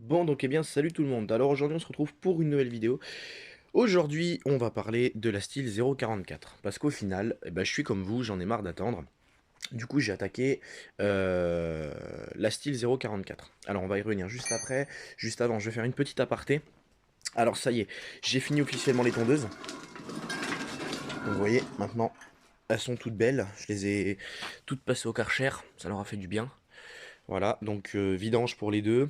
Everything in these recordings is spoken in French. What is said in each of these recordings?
Bon donc eh bien salut tout le monde, alors aujourd'hui on se retrouve pour une nouvelle vidéo. Aujourd'hui on va parler de la style 044, parce qu'au final, je suis comme vous, j'en ai marre d'attendre. Du coup j'ai attaqué la style 044. Alors on va y revenir juste après, juste avant je vais faire une petite aparté. Alors ça y est, j'ai fini officiellement les tondeuses. Donc vous voyez, maintenant elles sont toutes belles, je les ai toutes passées au Karcher, ça leur a fait du bien. Voilà, donc vidange pour les deux.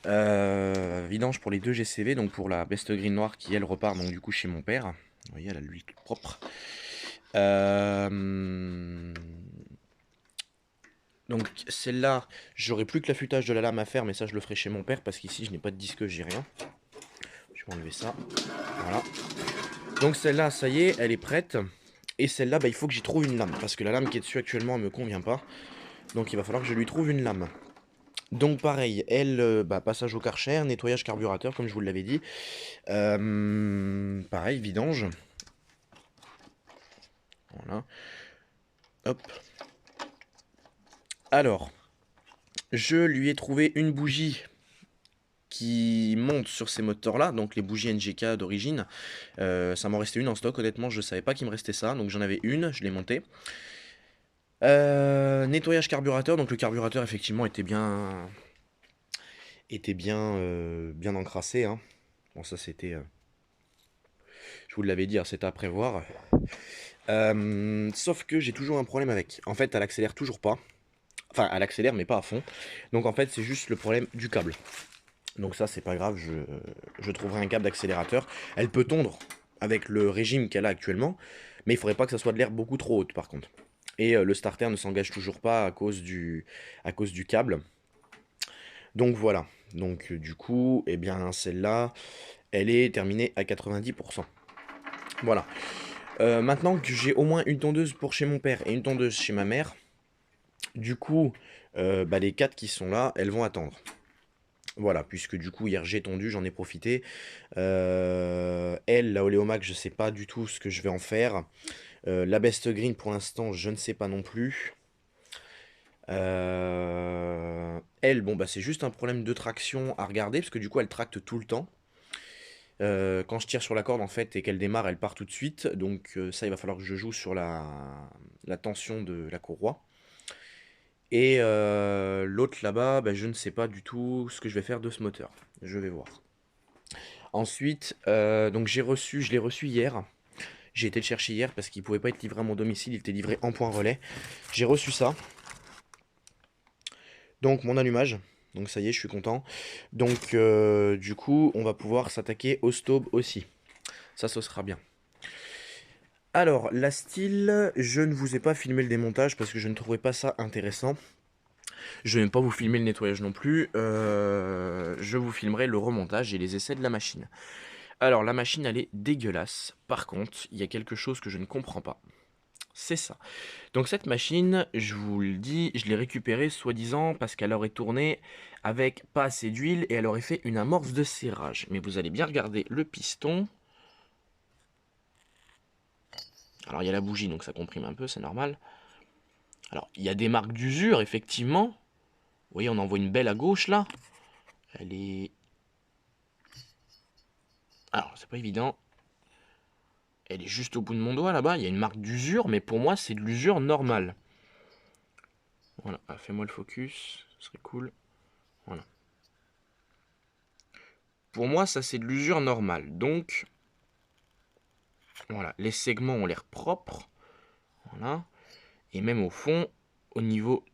Vidange pour les deux GCV, donc pour la Best Green Noire qui elle repart donc du coup chez mon père. Vous voyez, elle a l'huile toute propre. Donc celle-là, j'aurai plus que l'affûtage de la lame à faire, mais ça je le ferai chez mon père parce qu'ici je n'ai pas de disque, j'ai rien. Je vais enlever ça. Voilà. Donc celle-là, ça y est, elle est prête. Et celle-là, il faut que j'y trouve une lame parce que la lame qui est dessus actuellement, elle me convient pas. Donc il va falloir que je lui trouve une lame. Donc pareil, elle, passage au Karcher, nettoyage carburateur comme je vous l'avais dit. Pareil, vidange. Voilà. Hop. Alors, je lui ai trouvé une bougie qui monte sur ces moteurs-là, donc les bougies NGK d'origine. Ça m'en restait une en stock, honnêtement, je savais pas qu'il me restait ça, donc j'en avais une, je l'ai montée. Nettoyage carburateur, donc le carburateur effectivement bien encrassé, hein. Bon ça c'était, je vous l'avais dit, hein, c'était à prévoir. Sauf que j'ai toujours un problème avec. En fait, elle accélère toujours pas. Enfin, elle accélère, mais pas à fond. Donc en fait, c'est juste le problème du câble. Donc ça, c'est pas grave, je trouverai un câble d'accélérateur. Elle peut tondre avec le régime qu'elle a actuellement, mais il faudrait pas que ça soit de l'air beaucoup trop haute par contre. Et le starter ne s'engage toujours pas à cause du câble. Donc voilà. Donc du coup, eh bien celle-là, elle est terminée à 90%. Voilà. Maintenant que j'ai au moins une tondeuse pour chez mon père et une tondeuse chez ma mère, du coup, les 4 qui sont là, elles vont attendre. Voilà, puisque du coup, hier j'ai tondu, j'en ai profité. Elle, la Oléomac, je sais pas du tout ce que je vais en faire. La Best Green, pour l'instant, je ne sais pas non plus. Elle, bon, c'est juste un problème de traction à regarder, parce que du coup, elle tracte tout le temps. Quand je tire sur la corde, en fait, et qu'elle démarre, elle part tout de suite. Donc ça, il va falloir que je joue sur la tension de la courroie. Et l'autre là-bas, je ne sais pas du tout ce que je vais faire de ce moteur. Je vais voir. Ensuite, donc je l'ai reçu hier. J'ai été le chercher hier parce qu'il pouvait pas être livré à mon domicile, il était livré en point relais. J'ai reçu ça. Donc mon allumage. Donc ça y est, je suis content. Donc du coup, on va pouvoir s'attaquer au Staub aussi. Ça, ce sera bien. Alors, la style, je ne vous ai pas filmé le démontage parce que je ne trouvais pas ça intéressant. Je ne vais pas vous filmer le nettoyage non plus. Je vous filmerai le remontage et les essais de la machine. Alors, la machine, elle est dégueulasse. Par contre, il y a quelque chose que je ne comprends pas. C'est ça. Donc cette machine, je vous le dis, je l'ai récupérée soi-disant parce qu'elle aurait tourné avec pas assez d'huile et elle aurait fait une amorce de serrage. Mais vous allez bien regarder le piston. Alors il y a la bougie, donc ça comprime un peu, c'est normal. Alors il y a des marques d'usure, effectivement. Vous voyez, on en voit une belle à gauche là. Elle est... Alors c'est pas évident. Elle est juste au bout de mon doigt là-bas. Il y a une marque d'usure, mais pour moi c'est de l'usure normale. Voilà, fais-moi le focus, ce serait cool. Voilà. Pour moi, ça c'est de l'usure normale. Donc, voilà, les segments ont l'air propres. Voilà. Et même au fond, au niveau,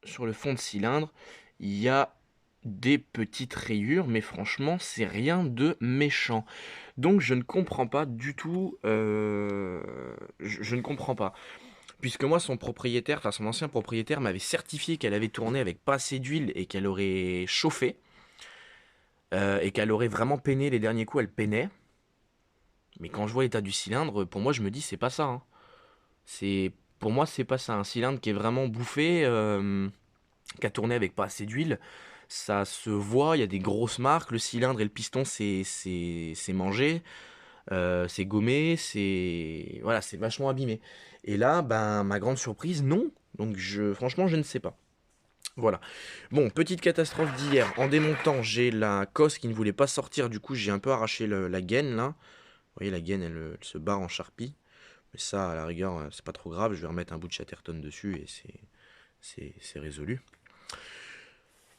sur le fond de cylindre, il y a des petites rayures, mais franchement, c'est rien de méchant. Donc, je ne comprends pas du tout. Je ne comprends pas. Puisque moi, son propriétaire, enfin son ancien propriétaire, m'avait certifié qu'elle avait tourné avec pas assez d'huile et qu'elle aurait chauffé. Et qu'elle aurait vraiment peiné les derniers coups, elle peinait. Mais quand je vois l'état du cylindre, pour moi, je me dis, c'est pas ça, hein. C'est, pour moi, c'est pas ça. Un cylindre qui est vraiment bouffé, qui a tourné avec pas assez d'huile. Ça se voit, il y a des grosses marques. Le cylindre et le piston, c'est mangé, c'est gommé, c'est voilà, c'est vachement abîmé. Et là, ma grande surprise, non. Donc franchement, je ne sais pas. Voilà. Bon, petite catastrophe d'hier. En démontant, j'ai la cosse qui ne voulait pas sortir. Du coup, j'ai un peu arraché la gaine là. Vous voyez, la gaine, elle se barre en charpie. Mais ça, à la rigueur, c'est pas trop grave. Je vais remettre un bout de Chatterton dessus et c'est résolu.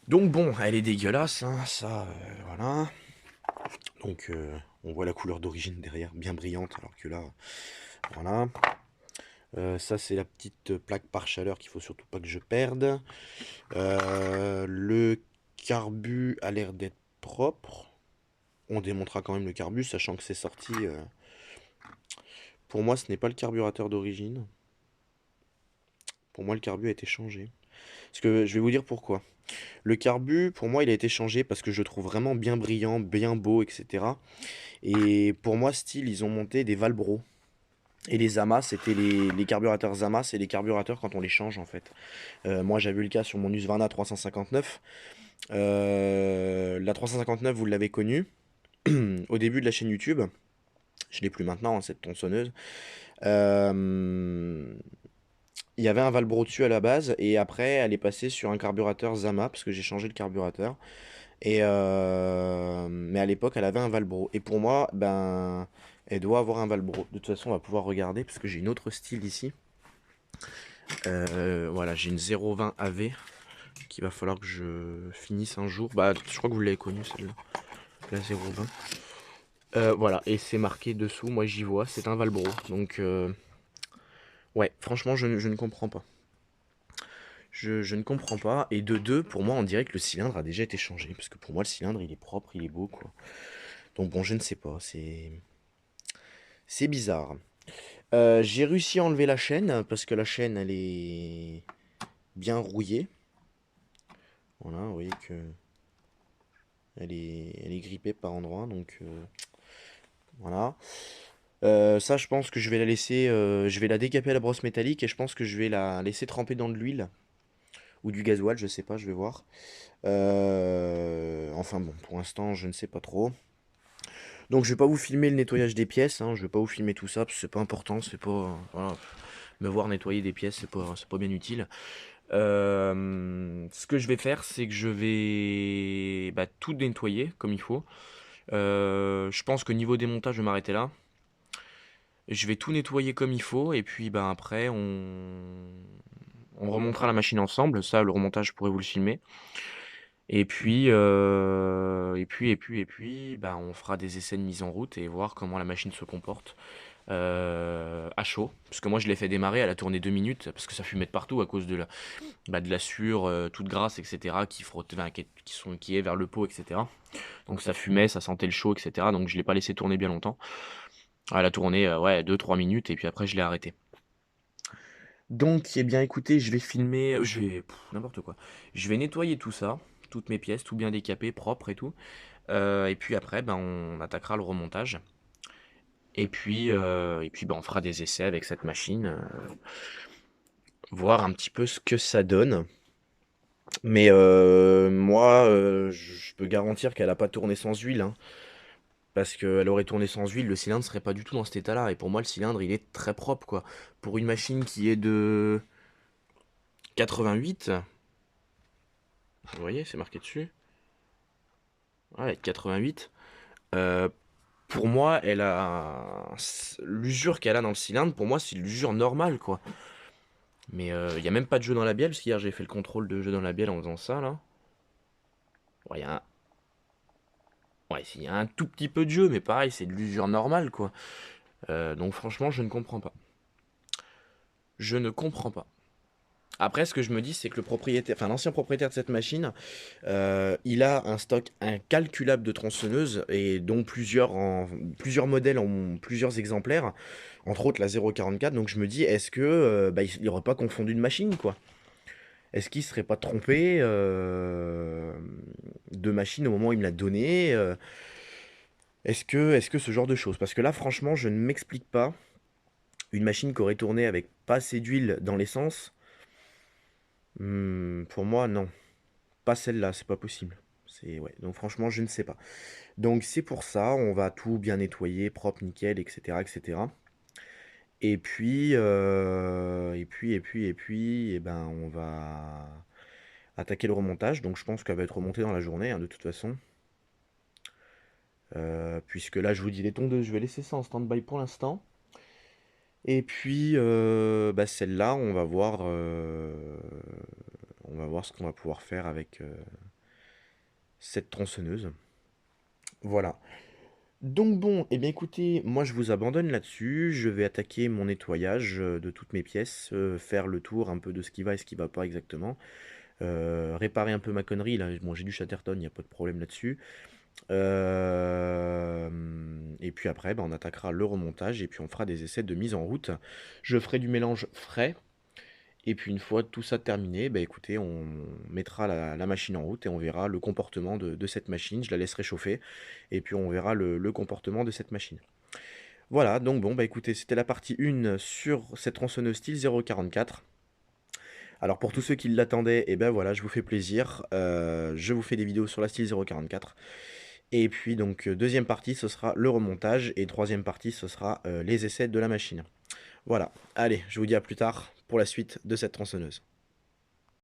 Donc bon, elle est dégueulasse, hein, ça, voilà. Donc on voit la couleur d'origine derrière, bien brillante, alors que là, voilà. Ça, c'est la petite plaque par chaleur qu'il faut surtout pas que je perde. Le carbu a l'air d'être propre. On démontera quand même le carbu, sachant que c'est sorti. Pour moi, ce n'est pas le carburateur d'origine. Pour moi, le carbu a été changé. Parce que je vais vous dire pourquoi. Le carbu, pour moi, il a été changé parce que je le trouve vraiment bien brillant, bien beau, etc. Et pour moi, style, ils ont monté des Valbro. Et les Zama, c'était les carburateurs Zama, c'est les carburateurs quand on les change en fait. Moi, j'avais eu le cas sur mon Husqvarna 359. La 359, vous l'avez connue au début de la chaîne YouTube. Je l'ai plus maintenant, hein, cette tronçonneuse. Euh, Il y avait un Valbro dessus à la base, et après, elle est passée sur un carburateur Zama, parce que j'ai changé le carburateur. Mais à l'époque, elle avait un Valbro. Et pour moi, ben, elle doit avoir un Valbro. De toute façon, on va pouvoir regarder, parce que j'ai une autre style ici. Voilà, j'ai une 020 AV qu'il va falloir que je finisse un jour. Bah, je crois que vous l'avez connue celle-là, la 020. Voilà, et c'est marqué dessous, moi j'y vois, c'est un Valbro. Donc, ouais, franchement, je ne comprends pas. Je ne comprends pas. Et de deux, pour moi, on dirait que le cylindre a déjà été changé. Parce que pour moi, le cylindre, il est propre, il est beau, quoi. Donc bon, je ne sais pas, c'est bizarre. J'ai réussi à enlever la chaîne, parce que la chaîne, elle est bien rouillée. Voilà, vous voyez que elle est grippée par endroits, donc voilà. Ça, je pense que je vais la laisser, je vais la décaper à la brosse métallique et je pense que je vais la laisser tremper dans de l'huile ou du gasoil, je sais pas, je vais voir. Enfin bon, pour l'instant, je ne sais pas trop. Donc, je vais pas vous filmer le nettoyage des pièces, hein, je vais pas vous filmer tout ça parce que c'est pas important, c'est pas, voilà, me voir nettoyer des pièces, c'est pas bien utile. Ce que je vais faire, c'est que je vais bah, tout nettoyer comme il faut. Je pense que niveau démontage, je vais m'arrêter là. Je vais tout nettoyer comme il faut et puis ben après on remontera la machine ensemble. Ça, le remontage, je pourrais vous le filmer. Et puis, ben, on fera des essais de mise en route et voir comment la machine se comporte à chaud. Parce que moi, je l'ai fait démarrer, elle a tourné 2 minutes parce que ça fumait de partout à cause de la sueur toute grasse, etc. qui frotte, enfin, qui est vers le pot, etc. Donc ça fumait, ça sentait le chaud, etc. Donc je l'ai pas laissé tourner bien longtemps. Elle a tourné ouais, 2-3 minutes et puis après je l'ai arrêté. Donc, eh bien, écoutez, je vais filmer, je vais, n'importe quoi. Je vais nettoyer tout ça, toutes mes pièces, tout bien décapé, propre et tout. Et puis après, ben, on attaquera le remontage. Et puis ben, on fera des essais avec cette machine, voir un petit peu ce que ça donne. Mais moi, je peux garantir qu'elle n'a pas tourné sans huile, hein, parce qu'elle aurait tourné sans huile, le cylindre serait pas du tout dans cet état-là. Et pour moi, le cylindre, il est très propre, quoi. Pour une machine qui est de 88, vous voyez, c'est marqué dessus. Ouais, 88. Euh, pour moi, elle a l'usure qu'elle a dans le cylindre. Pour moi, c'est l'usure normale, quoi. Mais il y a même pas de jeu dans la bielle, parce qu'hier j'ai fait le contrôle de jeu dans la bielle en faisant ça là. Ouais, ouais, il y a un tout petit peu de jeu, mais pareil, c'est de l'usure normale, quoi. Donc franchement, je ne comprends pas. Je ne comprends pas. Après, ce que je me dis, c'est que le propriétaire, enfin l'ancien propriétaire de cette machine, il a un stock incalculable de tronçonneuses et dont plusieurs modèles en plusieurs exemplaires, entre autres la 044. Donc je me dis, est-ce que bah, il n'aurait pas confondu de machine, quoi? Est-ce qu'il ne serait pas trompé de machine au moment où il me l'a donné? Est-ce que ce genre de choses? Parce que là, franchement, je ne m'explique pas une machine qui aurait tourné avec pas assez d'huile dans l'essence. Pour moi, non. Pas celle-là, c'est pas possible. Ouais. Donc franchement, je ne sais pas. Donc c'est pour ça, on va tout bien nettoyer, propre, nickel, etc., etc. Et puis, eh ben, attaquer le remontage. Donc je pense qu'elle va être remontée dans la journée, hein, de toute façon. Puisque là, je vous dis les tondeuses, je vais laisser ça en stand-by pour l'instant. Et puis, bah, celle-là, on va voir ce qu'on va pouvoir faire avec cette tronçonneuse. Voilà. Donc bon, eh bien écoutez, moi je vous abandonne là-dessus. Je vais attaquer mon nettoyage de toutes mes pièces, faire le tour un peu de ce qui va et ce qui va pas exactement. Réparer un peu ma connerie là. Bon, j'ai du Chatterton, il n'y a pas de problème là-dessus. Et puis après, bah, on attaquera le remontage et puis on fera des essais de mise en route. Je ferai du mélange frais. Et puis une fois tout ça terminé, bah écoutez, on mettra la machine en route et on verra le comportement de cette machine. Je la laisserai chauffer et puis on verra le comportement de cette machine. Voilà, donc bon, bah écoutez, c'était la partie 1 sur cette tronçonneuse style 044. Alors pour tous ceux qui l'attendaient, et ben voilà, je vous fais plaisir. Je vous fais des vidéos sur la style 044. Et puis donc deuxième partie, ce sera le remontage. Et troisième partie, ce sera les essais de la machine. Voilà, allez, je vous dis à plus tard pour la suite de cette tronçonneuse.